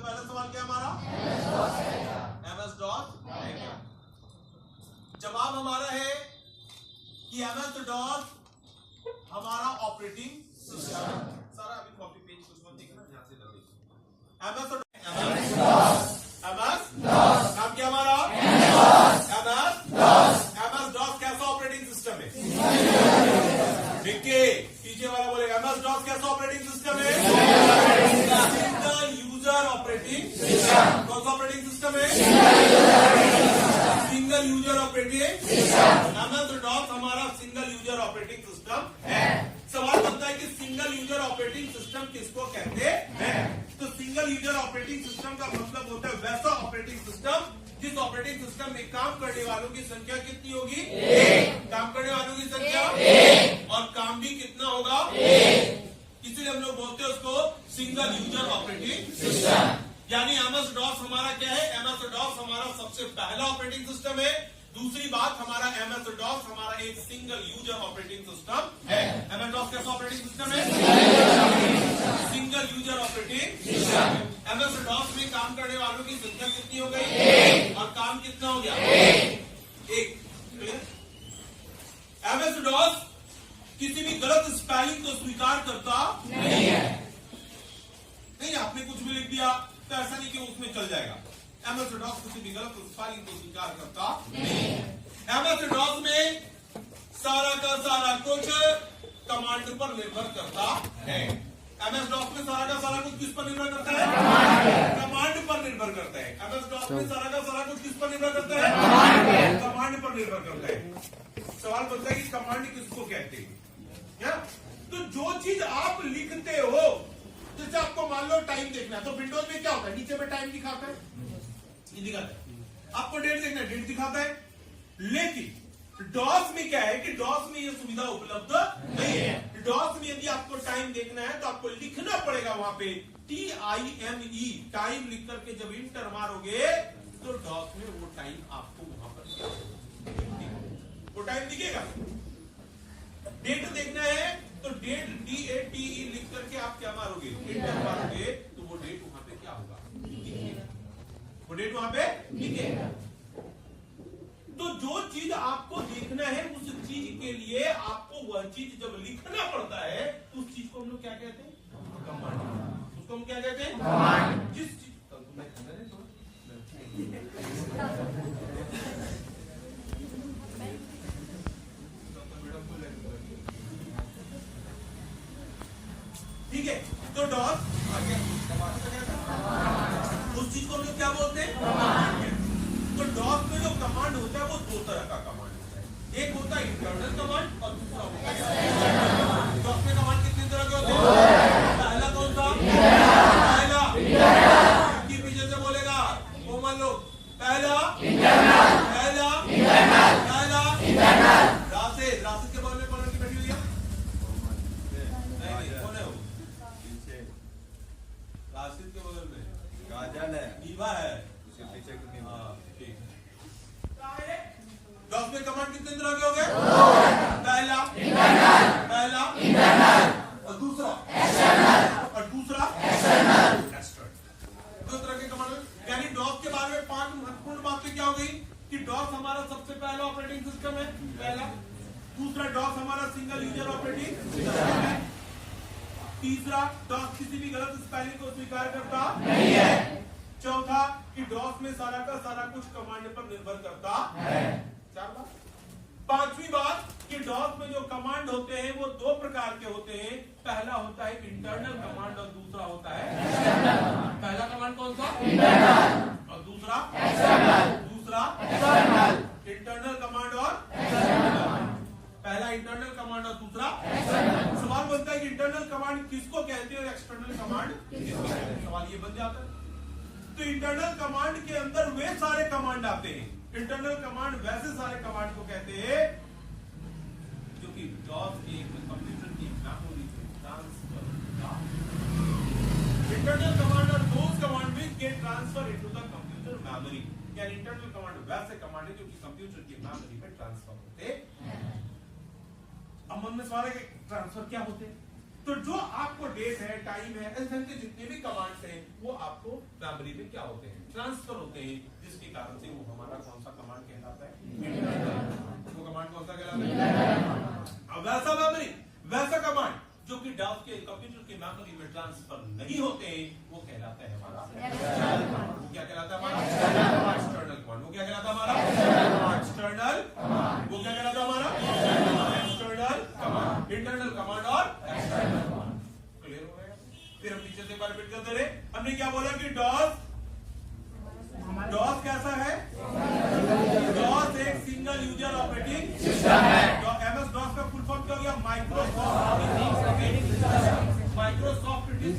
पहला सवाल क्या हमारा MS DOS है क्या? जवाब हमारा है कि MS DOS हमारा ऑपरेटिंग सिस्टम। सारा अभी कॉपी पेज कुछ मत देखना, ध्यान से लगे। MS नाम क्या हमारा MS DOS कैसा ऑपरेटिंग सिस्टम है? देखिए पीछे वाला बोलेगा MS DOS कैसा ऑपरेटिंग सिस्टम है? Single user operating system. कौन सा ऑपरेटिंग सिस्टम है? Single user operating system. MS DOS हमारा सिंगल यूजर ऑपरेटिंग सिस्टम है। सवाल बनता है कि सिंगल यूजर ऑपरेटिंग सिस्टम किसको कहते हैं? तो सिंगल यूजर ऑपरेटिंग सिस्टम का मतलब होता है वैसा ऑपरेटिंग सिस्टम जिस ऑपरेटिंग सिस्टम में काम करने वालों की संख्या कितनी होगी? काम करने वालों की संख्या और काम भी कितना होगा? इसलिए हम लोग बोलते हैं उसको सिंगल यूजर ऑपरेटिंग सिस्टम। यानी MS DOS हमारा क्या है? MS DOS हमारा सबसे पहला ऑपरेटिंग सिस्टम है। दूसरी बात, हमारा MS DOS हमारा एक सिंगल यूजर ऑपरेटिंग सिस्टम है। MS DOS कैसा ऑपरेटिंग सिस्टम है? Single user operating system. MS DOS में काम करने वालों की संख्या कितनी हो गई और काम कितना हो गया? एक। MS DOS किसी भी गलत स्पेलिंग को स्वीकार करता नहीं है। नहीं, आपने कुछ भी लिख दिया तो ऐसा नहीं कि उसमें चल जाएगा। MS DOS किसी भी गलत स्पेलिंग को स्वीकार करता नहीं है। MS DOS में सारा का सारा कुछ कमांड पर निर्भर करता है। MS DOS में सारा का सारा कुछ किस पर निर्भर करता है? कमांड पर निर्भर करता है। MS DOS में सारा का सारा कुछ किस पर निर्भर करता है? कमांड पर निर्भर करता है। सवाल बनता है कि कमांड किसको कहते हैं? क्या? तो जो चीज आप लिखते हो, जैसे आपको मान लो टाइम देखना है तो विंडोज में क्या होता है? नीचे में टाइम दिखाता है, ये दिखाता है। आपको डेट देखना है, डेट दिखाता है। लेकिन DOS में क्या है कि DOS में ये सुविधा उपलब्ध नहीं है। DOS में यदि आपको टाइम देखना है तो आपको लिखना पड़ेगा वहां पे TIME, टाइम लिख करके जब इंटर मारोगे तो DOS में वो टाइम आपको वहां पर वो टाइम दिखेगा। डेट देखना है तो डेट DATE लिख करके आप क्या मारोगे? इंटर मारोगे तो वो डेट वहां पे क्या होगा? वो डेट वहां पे दिखेगा। तो जो चीज आपको देखना है उस चीज के लिए आपको वह चीज जब लिखना पड़ता है तो उस चीज को हम लोग क्या कहते हैं? कमांड। उसको हम क्या कहते हैं? कमांड। जिस चीज ठीक है, तो DOS उस चीज को हम लोग क्या बोलते हैं? तो DOS में जो कमांड होता है वो दो तरह का कमांड होता है। एक होता है इंटरनल कमांड और दूसरा होता है एक्सटर्नल कमांड। DOS में कमांड कितने तरह के होते हैं? पहला कौन सा? पहला की पीछे से बोलेगा कोमल लोग, पहला पहला राशिद के बगल में कौन की बैठी हुई है? नहीं, कौन है वो? राशिद के बगल में काजल है, ईवा है, उसके पीछे कितनी? ठीक। DOS में कमांड कितने तरह के हो गए? पहला और दूसरा एक्सटर्नल। दो तरह के कमांड। यानी DOS के बारे में 5 महत्वपूर्ण बातें क्या हो गई कि DOS हमारा सबसे पहला ऑपरेटिंग सिस्टम है, पहला। दूसरा, DOS हमारा सिंगल यूजर ऑपरेटिंग सिस्टम है। तीसरा, DOS किसी भी गलत स्पेलिंग को स्वीकार करता नहीं है। चौथा कि DOS में सारा का सारा कुछ कमांड पर निर्भर करता है। पांचवी बात कि DOS में जो कमांड होते हैं वो दो प्रकार के होते हैं। पहला होता है इंटरनल कमांड और दूसरा होता है एक्सटर्नल। पहला कमांड कौन सा? इंटरनल। और दूसरा एक्सटर्नल। इंटरनल कमांड और एक्सटर्नल। पहला इंटरनल कमांड और दूसरा एक्सटर्नल। सवाल बनता है कि इंटरनल कमांड किसको कहते हैं और एक्सटर्नल कमांड किसको कहते हैं? सवाल ये बन जाता है। तो इंटरनल कमांड के अंदर वे सारे कमांड आते हैं। इंटरनल कमांड वैसे सारे कमांड को कहते हैं जो कि DOS के कंप्यूटर की मेमोरी से ट्रांसफर करता है। इंटरनल कमांड और those command which get transfer into the computer memory. यानी इंटरनल कमांड वैसे कमांड है जो कि कंप्यूटर की मेमोरी में ट्रांसफर होते हैं। अब मन में सवाल है कि ट्रांसफर क्या होते हैं? तो जो आपको डेट है, टाइम है, इस ढंग के जितने भी कमांड्स हैं वो आपको मेमोरी में क्या होते हैं, ट्रांसफर होते हैं, जिसके कारण से वो हमारा कौन सा कमांड कहलाता है, वो कमांड कौन सा कहलाता है। अब वैसा मेमोरी, वैसा कमांड जो कि डॉस के कंप्यूटर की मेमोरी में ट्रांसफर नहीं होते हैं, वो कहलाता है हमारा, वो क्या कहलाता है हमारा एक्सटर्नल कमांड। वो क्या कहलाता है हमारा एक्सटर्नल, वो क्या कहलाता है हमारा एक्सटर्नल कमांड। इंटरनल कमांड और एक्सटर्नल कमांड क्लियर हो गया। फिर हम पीछे से एक बार रिपीट करते रहे। हमने क्या बोला कि डॉस, डॉस कैसा है, डॉस एक सिंगल यूजर ऑपरेटिंग सिस्टम है। एमएस डॉस का फुल फॉर्म क्या हो गया, माइक्रोसॉफ्ट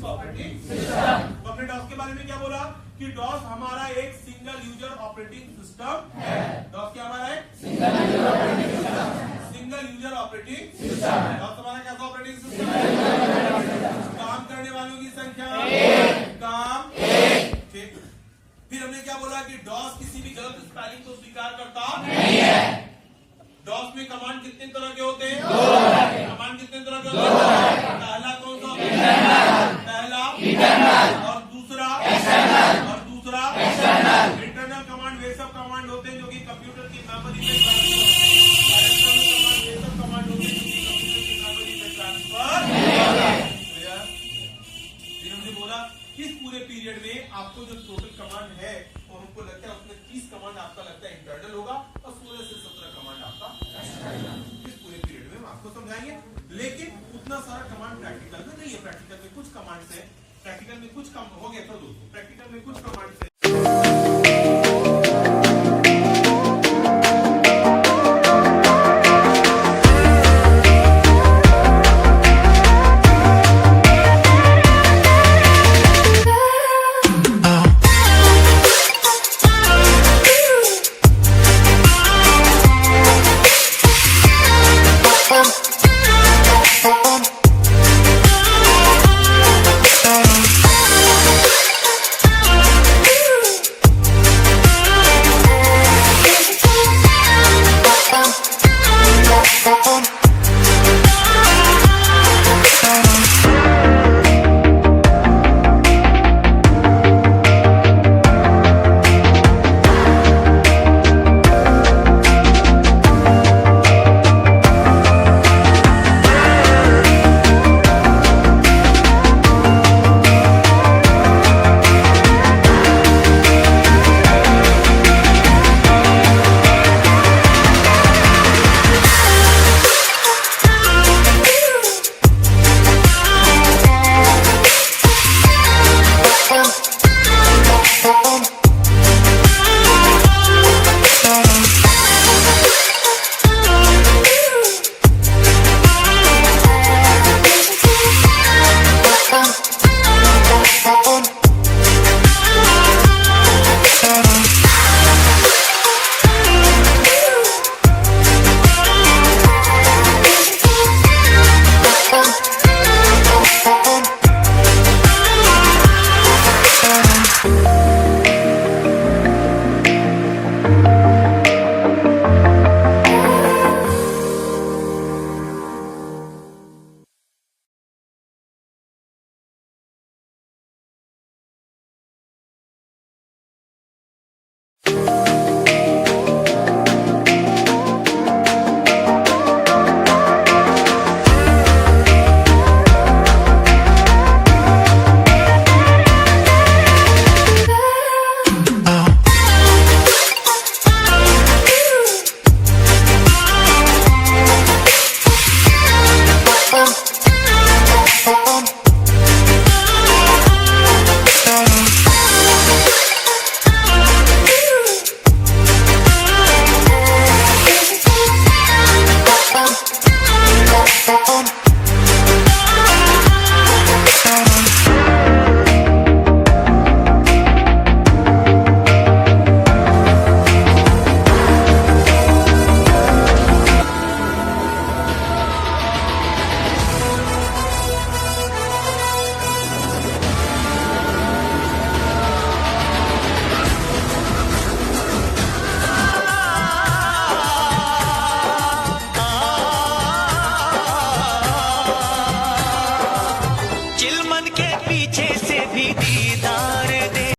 ऑपरेटिंग सिस्टम। तो हमने डॉस के बारे में क्या बोला कि डॉस हमारा एक सिंगल यूजर ऑपरेटिंग सिस्टम है। डॉस क्या हमारा है, single user operating system, single user operating system है। डॉस हमारा कैसा ऑपरेटिंग सिस्टम है, काम करने वालों की संख्या काम ठीक। फिर हमने क्या बोला कि डॉस किसी भी गलत स्पेलिंग को स्वीकार करता नहीं है। डॉस में कमांड कितने तरह के होते हैं, कमांड कितने तरह के होते हैं, पहला कौन सा, पहला इंटरनल और दूसरा एक्सटर्नल, और दूसरा एक्सटर्नल। इंटरनल कमांड वे सब कमांड होते हैं जो कि कंप्यूटर की मेमोरी में ट्रांसफर होते हैं, और एक्सटर्नल कमांड वे सब कमांड होते हैं जो कि कंप्यूटर की मेमोरी में ट्रांसफर नहीं होते। फिर हमने बोला इस पूरे पीरियड में आपको जो टोटल कमांड है और हमको लगता है उसमें 30 कमांड आपका लगता है इंटरनल होगा और 16 से 17 कमांड आपका एक्सटर्नल। इस पूरे पीरियड में हम आपको समझाएंगे, लेकिन उतना सारा कमांड प्रैक्टिकल में नहीं है। प्रैक्टिकल में कुछ कमांड्स है, प्रैक्टिकल में कुछ कम हो गया था दोस्तों, प्रैक्टिकल में कुछ